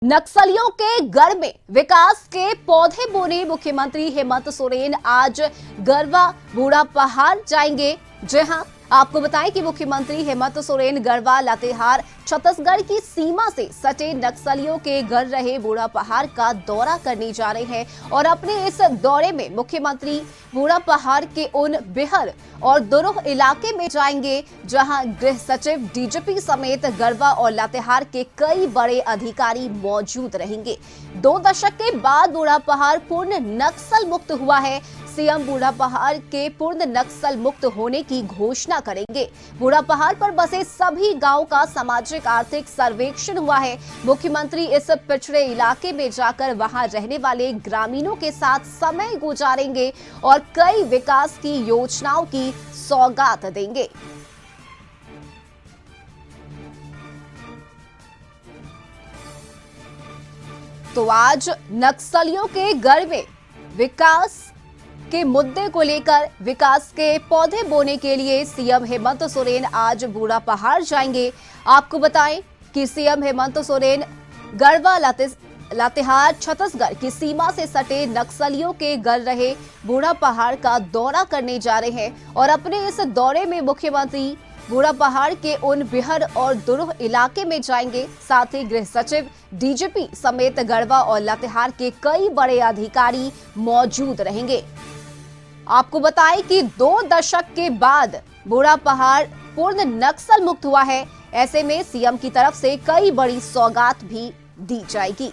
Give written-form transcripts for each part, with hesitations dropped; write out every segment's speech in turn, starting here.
नक्सलियों के गढ़ में विकास के पौधे बोने मुख्यमंत्री हेमंत सोरेन आज गरवा बूढ़ा पहाड़ जाएंगे। जहां आपको बताएं कि मुख्यमंत्री हेमंत सोरेन गरवा लातेहार छत्तीसगढ़ की सीमा से सटे नक्सलियों के घर रहे बूढ़ा पहाड़ का दौरा करने जा रहे हैं और अपने इस दौरे में मुख्यमंत्री बूढ़ा पहाड़ के उन बिहर और दुरूह इलाके में जाएंगे जहां गृह सचिव डीजीपी समेत गरवा और लातेहार के कई बड़े अधिकारी मौजूद रहेंगे। 2 दशक के बाद बूढ़ा पहाड़ पूर्ण नक्सल मुक्त हुआ है। सीएम बूढ़ा पहाड़ के पूर्ण नक्सल मुक्त होने की घोषणा करेंगे। बूढ़ा पहाड़ पर बसे सभी गांव का सामाजिक आर्थिक सर्वेक्षण हुआ है। मुख्यमंत्री इस पिछड़े इलाके में जाकर वहां रहने वाले ग्रामीणों के साथ समय गुजारेंगे और कई विकास की योजनाओं की सौगात देंगे। तो आज नक्सलियों के घर में विकास के मुद्दे को लेकर विकास के पौधे बोने के लिए सीएम हेमंत सोरेन आज बूढ़ा पहाड़ जाएंगे। आपको बताएं कि सीएम हेमंत सोरेन गरवा लातेहार छत्तीसगढ़ की सीमा से सटे नक्सलियों के घर रहे बूढ़ा पहाड़ का दौरा करने जा रहे हैं और अपने इस दौरे में मुख्यमंत्री बूढ़ा पहाड़ के उन बिहर और दुरूह इलाके में जाएंगे। साथ ही गृह सचिव डीजीपी समेत गरवा और लातेहार के कई बड़े अधिकारी मौजूद रहेंगे। आपको बताएं कि 2 दशक के बाद बूढ़ा पहाड़ पूर्ण नक्सल मुक्त हुआ है। ऐसे में सीएम की तरफ से कई बड़ी सौगात भी दी जाएगी।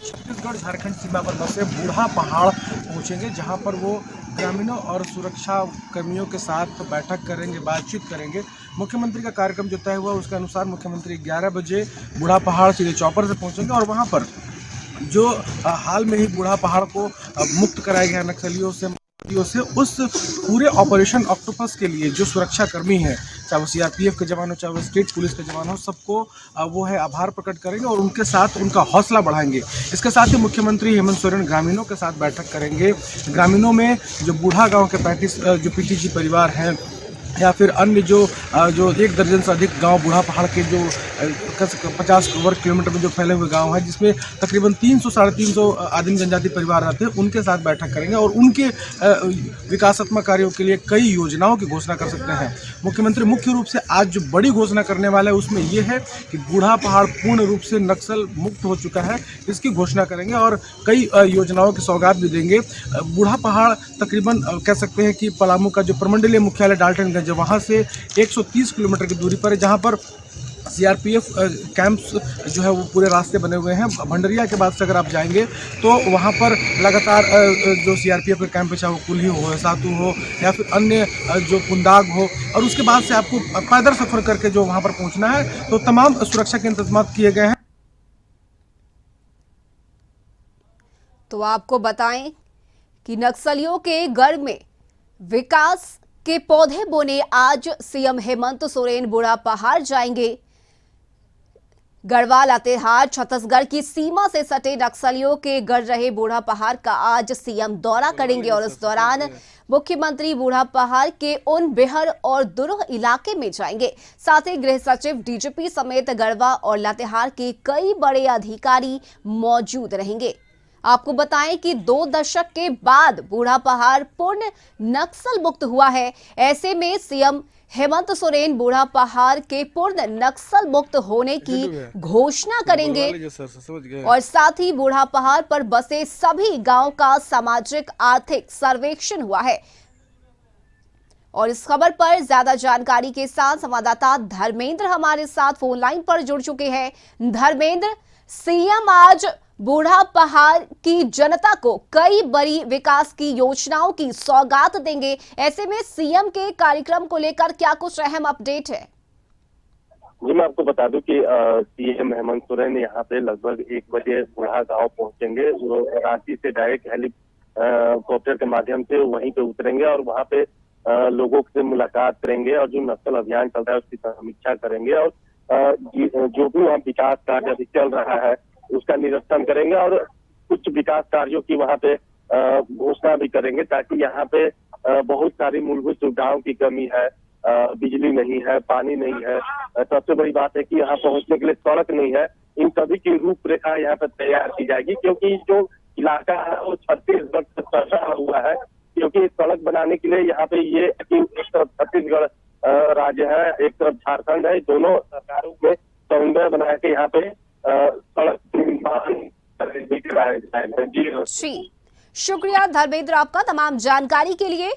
छत्तीसगढ़ झारखंड सीमा पर बसे बूढ़ा पहाड़ पहुंचेंगे, जहां पर वो ग्रामीणों और सुरक्षा कर्मियों के साथ बैठक करेंगे, बातचीत करेंगे। मुख्यमंत्री का कार्यक्रम जो तय हुआ उसके अनुसार मुख्यमंत्री 11 बजे बूढ़ा पहाड़ सीधे चौपर से पहुंचेंगे और वहां पर जो हाल में ही बूढ़ा पहाड़ को मुक्त कराया गया नक्सलियों से उस पूरे ऑपरेशन ऑक्टोपस के लिए जो सुरक्षा कर्मी हैं, चाहे वो सीआरपीएफ के जवान हो, चाहे वो स्टेट पुलिस के जवान हो, सबको वो है आभार प्रकट करेंगे और उनके साथ उनका हौसला बढ़ाएंगे। इसके साथ ही मुख्यमंत्री हेमंत सोरेन ग्रामीणों के साथ बैठक करेंगे। ग्रामीणों में जो बूढ़ा गांव के 35 जो पीटीजी परिवार हैं या फिर अन्य जो 1 दर्जन से अधिक गांव बूढ़ा पहाड़ के जो 50 वर्ग किलोमीटर में जो फैले हुए गांव हैं, जिसमें तकरीबन 300-350 आदिम जनजाति परिवार रहते हैं, उनके साथ बैठक करेंगे और उनके विकासात्मक कार्यों के लिए कई योजनाओं की घोषणा कर सकते हैं। मुख्यमंत्री मुख्य रूप से आज जो बड़ी घोषणा करने वाला है उसमें यह है कि बूढ़ा पहाड़ पूर्ण रूप से नक्सल मुक्त हो चुका है, इसकी घोषणा करेंगे और कई योजनाओं की सौगात भी देंगे। बूढ़ा पहाड़ तकरीबन कह सकते हैं कि पलामू का जो प्रमंडलीय मुख्यालय डाल्टनगंज है, वहाँ से 130 किलोमीटर की दूरी पर है, जहाँ पर सीआरपीएफ कैंप्स जो है वो पूरे रास्ते बने हुए हैं। भंडरिया के बाद से अगर आप जाएंगे तो वहाँ पर लगातार जो सीआरपीएफ के कैंप है, चाहे वो कुल्ही हो, सातू हो या फिर अन्य जो पुंदाग हो, और उसके बाद से आपको पैदल सफर करके जो वहाँ पर पहुँचना है, तो तमाम सुरक्षा के इंतजाम किए गए हैं। तो आपको बताएं कि नक्सलियों के घर में विकास के पौधे बोने आज सीएम हेमंत सोरेन बूढ़ा पहाड़ जाएंगे। गढ़वा लातेहार छत्तीसगढ़ की सीमा से सटे नक्सलियों के घर रहे बूढ़ा पहाड़ का आज सीएम दौरा करेंगे और इस दौरान मुख्यमंत्री बूढ़ा पहाड़ के उन बिहर और दुरूह इलाके में जाएंगे। साथ ही गृह सचिव डीजीपी समेत गढ़वा और लातेहार के कई बड़े अधिकारी मौजूद रहेंगे। आपको बताएं कि 2 दशक के बाद बूढ़ा पहाड़ पूर्ण नक्सल मुक्त हुआ है। ऐसे में सीएम हेमंत सोरेन बूढ़ा पहाड़ के पूर्ण नक्सल मुक्त होने की घोषणा करेंगे और साथ ही बूढ़ा पहाड़ पर बसे सभी गांव का सामाजिक आर्थिक सर्वेक्षण हुआ है। और इस खबर पर ज्यादा जानकारी के साथ संवाददाता धर्मेंद्र हमारे साथ फोन लाइन पर जुड़ चुके हैं। धर्मेंद्र, सीएम आज बूढ़ा पहाड़ की जनता को कई बड़ी विकास की योजनाओं की सौगात देंगे। ऐसे में सीएम के कार्यक्रम को लेकर क्या कुछ अहम अपडेट है? जी, मैं आपको बता दूं कि सीएम हेमंत सोरेन यहाँ पे लगभग 1 बजे बूढ़ा गांव पहुंचेंगे। वो रांची से डायरेक्ट हेलीकॉप्टर के माध्यम से वहीं पे उतरेंगे और वहाँ पे लोगों से मुलाकात करेंगे और जो नक्सल अभियान चल रहा है उसकी समीक्षा करेंगे और जो भी वहाँ विकास कार्य अभी चल रहा है उसका निरीक्षण करेंगे और कुछ विकास कार्यों की वहाँ पे घोषणा भी करेंगे, ताकि यहाँ पे बहुत सारी मूलभूत सुविधाओं की कमी है। बिजली नहीं है, पानी नहीं है, सबसे बड़ी बात है कि यहाँ पहुंचने के लिए सड़क नहीं है। इन सभी की रूपरेखा यहाँ पे तैयार की जाएगी, क्योंकि जो इलाका है वो छत्तीसगढ़ से सटा हुआ है। क्योंकि सड़क बनाने के लिए यहाँ पे ये एक तरफ छत्तीसगढ़ राज्य है, एक तरफ झारखंड है, दोनों सरकारों में समन्वय बना के यहाँ पे सड़क निर्माण कराया जाएगा। जी, शुक्रिया धर्मेंद्र आपका तमाम जानकारी के लिए।